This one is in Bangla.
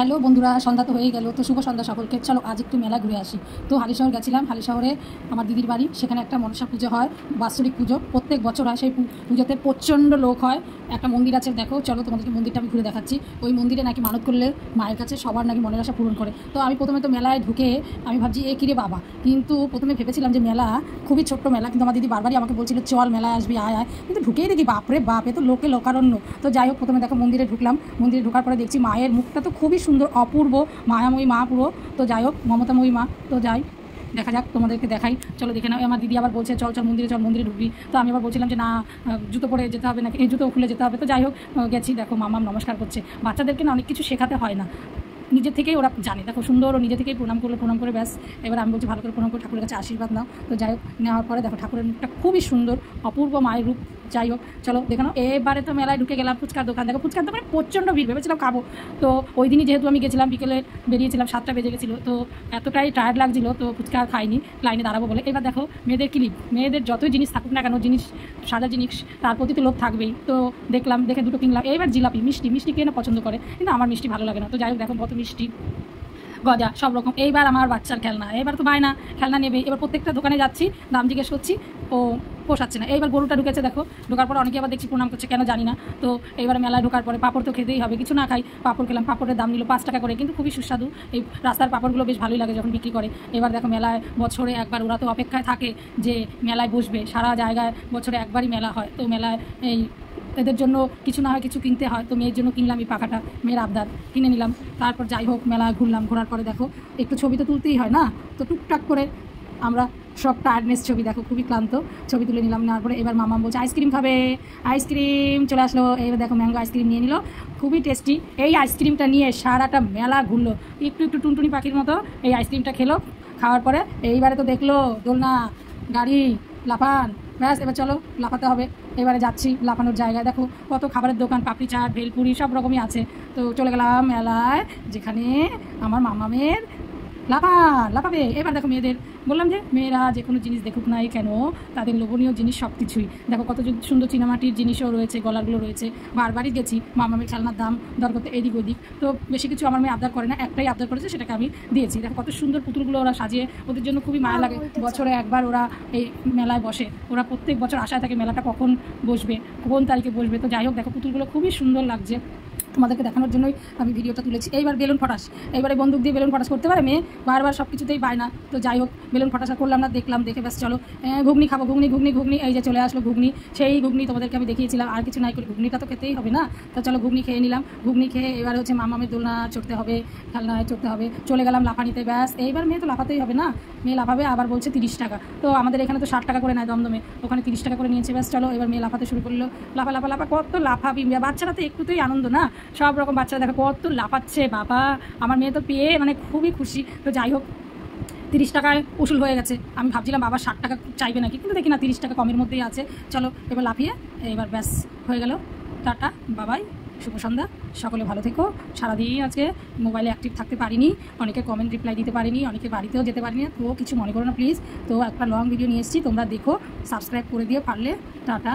হ্যালো বন্ধুরা, সন্ধ্যা তো হয়ে গেল। তো শুভ সন্ধ্যা সকলকে। চলো আজ একটু মেলা ঘুরে আসি। তো হালিশহর গেছিলাম। হালিশহরে আমার দিদির বাড়ি, সেখানে একটা মনসা পুজো হয়, বাৎসরিক পুজো প্রত্যেক বছর হয়। সেই পুজোতে প্রচণ্ড লোক হয়। একটা মন্দির আছে, দেখো চলো তোমাদেরকে মন্দিরটা আমি ঘুরে দেখাচ্ছি। ওই মন্দিরে নাকি মানত করলে মায়ের কাছে সবার নাকি মনের আশা পূরণ করে। তো আমি প্রথমে তো মেলায় ঢুকে আমি ভাবছি এ কিরে বাবা, কিন্তু প্রথমে ভেবেছিলাম যে মেলা খুবই ছোট্ট মেলা, কিন্তু আমার দিদি বারবারই আমাকে বলছিল চল মেলায় আসবি, আয় আয়। কিন্তু ঢুকেই দেখি বাপরে বাপ, এ তো লোকে লোকারণ্য। তো যাই হোক, প্রথমে দেখো মন্দিরে ঢুকলাম। মন্দিরে ঢোকার পরে দেখছি মায়ের মুখটা তো খুবই সুন্দর, অপূর্ব, মায়াময়ী মা পুরো। তো যাই হোক, মমতাময়ী মা। তো যাই দেখা যাক, তোমাদেরকে দেখাই, চলো দেখে নাও। আমার দিদি আবার বলছে চল চল মন্দিরে, চল মন্দিরে ঢুকবি। তো আমি আবার বলছিলাম যে না, জুতো পরে যেতে হবে নাকি, এই জুতো খুলে যেতে হবে। তো যাই হোক, গেছি। দেখো মামাম নমস্কার করছে। বাচ্চাদেরকে না অনেক কিছু শেখাতে হয় না, নিজের থেকেই ওরা জানে। দেখো সুন্দর, ও নিজে থেকেই প্রণাম করলো, প্রণাম করে ব্যাস। এবার আমি বলছি ভালো করে প্রণাম করে ঠাকুরের কাছে আশীর্বাদ নাও। তো যাই হোক, নেওয়ার পরে দেখো ঠাকুরের মুখটা খুবই সুন্দর, অপূর্ব মায়ের রূপ। যাই হোক চলো দেখে নাও। এবারে তো মেলায় ঢুকে গেলাম, ফুচকার দোকান। দেখো ফুচকার দোকানে প্রচণ্ড ভিড়, ভেবেছিলাম খাবো। তো ওই দিনই যেহেতু আমি গেছিলাম, বিকেলে বেরিয়েছিলাম, 7টা বেজে গেছিলো। তো এতটাই টায়ার্ড লাগছিল, তো ফুচকা আর খাইনি, লাইনে দাঁড়াবো বলে। এবার দেখো মেয়েদের ক্লিপ, মেয়েদের যতই জিনিস থাকুক না কেন, জিনিস সাদা জিনিস তার প্রতি তো লোভ থাকবেই। তো দেখলাম, দেখে দুটো কিনলাম। এইবার জিলাপি, মিষ্টি মিষ্টি কে না পছন্দ করে, কিন্তু আমার মিষ্টি ভালো লাগে না। তো যাই হোক দেখো কত মিষ্টি, গজা সব রকম। এইবার আমার বাচ্চার খেলনা, এবার তো বায়না খেলনা নেবে। এবার প্রত্যেকটা দোকানে যাচ্ছি, দাম জিজ্ঞেস করছি, ও পোষাচ্ছে না। এইবার গরুটা ঢুকেছে, দেখো ঢোকার পর অনেকে আবার দেখছি প্রণাম করছে, কেন জানি না। তো এইবার মেলায় ঢোকার পরে পাঁপড় তো খেতেই হবে, কিছু না খাই পাঁপড় খেলাম। পাঁপড়ের দাম নিল 5 টাকা করে, কিন্তু খুবই সুস্বাদু। এই রাস্তার পাঁপড়গুলো বেশ ভালোই লাগে যখন বিক্রি করে। এবার দেখো মেলায় বছরে একবার, ওরা তো অপেক্ষায় থাকে যে মেলায় বসবে। সারা জায়গায় বছরে একবারই মেলা হয়। তো মেলায় এই এদের জন্য কিছু না হয় কিছু কিনতে হয়। তো মেয়ের জন্য কিনলাম এই পাখাটা, মেয়ের আবদার, কিনে নিলাম। তারপর যাই হোক মেলা ঘুরলাম, ঘোরার পরে দেখো একটু ছবি তো তুলতেই হয় না। তো টুকটাক করে আমরা সব টায়ার্ডনেস ছবি, দেখো খুবই ক্লান্ত, ছবি তুলে নিলাম। নেওয়ার পরে এবার মামা বলছে আইসক্রিম খাবে, আইসক্রিম চলে আসলো। এবার দেখো ম্যাঙ্গো আইসক্রিম নিয়ে নিল, খুবই টেস্টি। এই আইসক্রিমটা নিয়ে সারাটা মেলা ঘুরলো, একটু একটু টুনটুনি পাখির মতো এই আইসক্রিমটা খেলো। খাওয়ার পরে এইবারে তো দেখলো দোলনা, গাড়ি, লাফান, ব্যাস এবার চলো লাফাতে হবে। এবারে যাচ্ছি লাফানোর জায়গায়, দেখো কত খাবারের দোকান, পাপড়ি চাট, ভেলপুরি সব রকমই আছে। তো চলে গেলাম মেলায়, যেখানে আমার মামামের লাফাবে। এবার দেখো মেয়েদের, বললাম যে মেয়েরা যে কোনো জিনিস দেখুক নাই কেন, তাদের লোভনীয় জিনিস সব কিছুই দেখো, কত সুন্দর চীনামাটির জিনিসও রয়েছে, গলাগুলো রয়েছে। বারবারই গেছি মামামের খেলনার দাম দর করতে এদিক ওদিক। তো বেশি কিছু আমার মেয়ে আবদার করে না, একটাই আবদার করেছে, সেটাকে আমি দিয়েছি। দেখো কত সুন্দর পুতুলগুলো ওরা সাজিয়ে, ওদের জন্য খুবই মায়া লাগে। বছরে একবার ওরা এই মেলায় বসে, ওরা প্রত্যেক বছর আশায় থাকে মেলাটা কখন বসবে, কোন তারিখে বসবে। তো যাই হোক দেখো পুতুলগুলো খুবই সুন্দর লাগছে, তোমাদেরকে দেখানোর জন্যই আমি ভিডিওটা তুলেছি। এইবার বেলুন ফটাস, এইবারে বন্দুক দিয়ে বেলুন ফটাস করতে পারে মেয়ে, বারবার সব কিছুতেই পায় না। তো যাই হোক বেলুন ফটাসা করলাম না, দেখলাম, দেখে ব্যাস চলো ঘুগনি খাবো। ঘুগনি ঘুগনি ঘুগনি, এই যে চলে আসলো ঘুগনি। সেই ঘুগনি তোমাদেরকে আমি দেখিয়েছিলাম, আর কিছু নাই করে ঘুগনিটা তো খেতেই হবে না। তো চলো ঘুগনি খেয়ে নিলাম। ঘুগনি খেয়ে এবার হচ্ছে মামামের দোলনা চড়তে হবে, খেলনায় চড়তে হবে। চলে গেলাম লাফানিতে, ব্যাস এইবার মেয়ে তো লাফাতেই হবে না, মেয়ে লাফাবে। আবার বলছে 30 টাকা। তো আমাদের এখানে তো 60 টাকা করে নেয় দমদমে, ওখানে 30 টাকা করে নিয়েছে। ব্যাস চলো এবার মেয়ে লাফাতে শুরু করলো, লাফা লাফা লাফা, কত লাফাবি। বাচ্চারা তো একটুতেই আনন্দ না, সব রকম বাচ্চারা দেখো কত লাফাচ্ছে বাবা। আমার মেয়ে তো পেয়ে মানে খুবই খুশি। তো যাই হোক 30 টাকায় উসুল হয়ে গেছে। আমি ভাবছিলাম বাবা 60 টাকা চাইবে নাকি, কিন্তু দেখি না 30 টাকা কমের মধ্যেই আছে। চলো এবার লাফিয়ে এবার ব্যাস হয়ে গেল। টাটা বাবাই, শুভ সন্ধ্যা, সকলে ভালো থেকো। সারাদিন আজকে মোবাইলে অ্যাক্টিভ থাকতে পারিনি, অনেকে কমেন্ট রিপ্লাই দিতে পারিনি, অনেকে বাড়িতেও যেতে পারিনি। তো কিছু মনে করো না প্লিজ। তো একটা লং ভিডিও নিয়ে এসেছি, তোমরা দেখো, সাবস্ক্রাইব করে দিও পারলে। টাটা।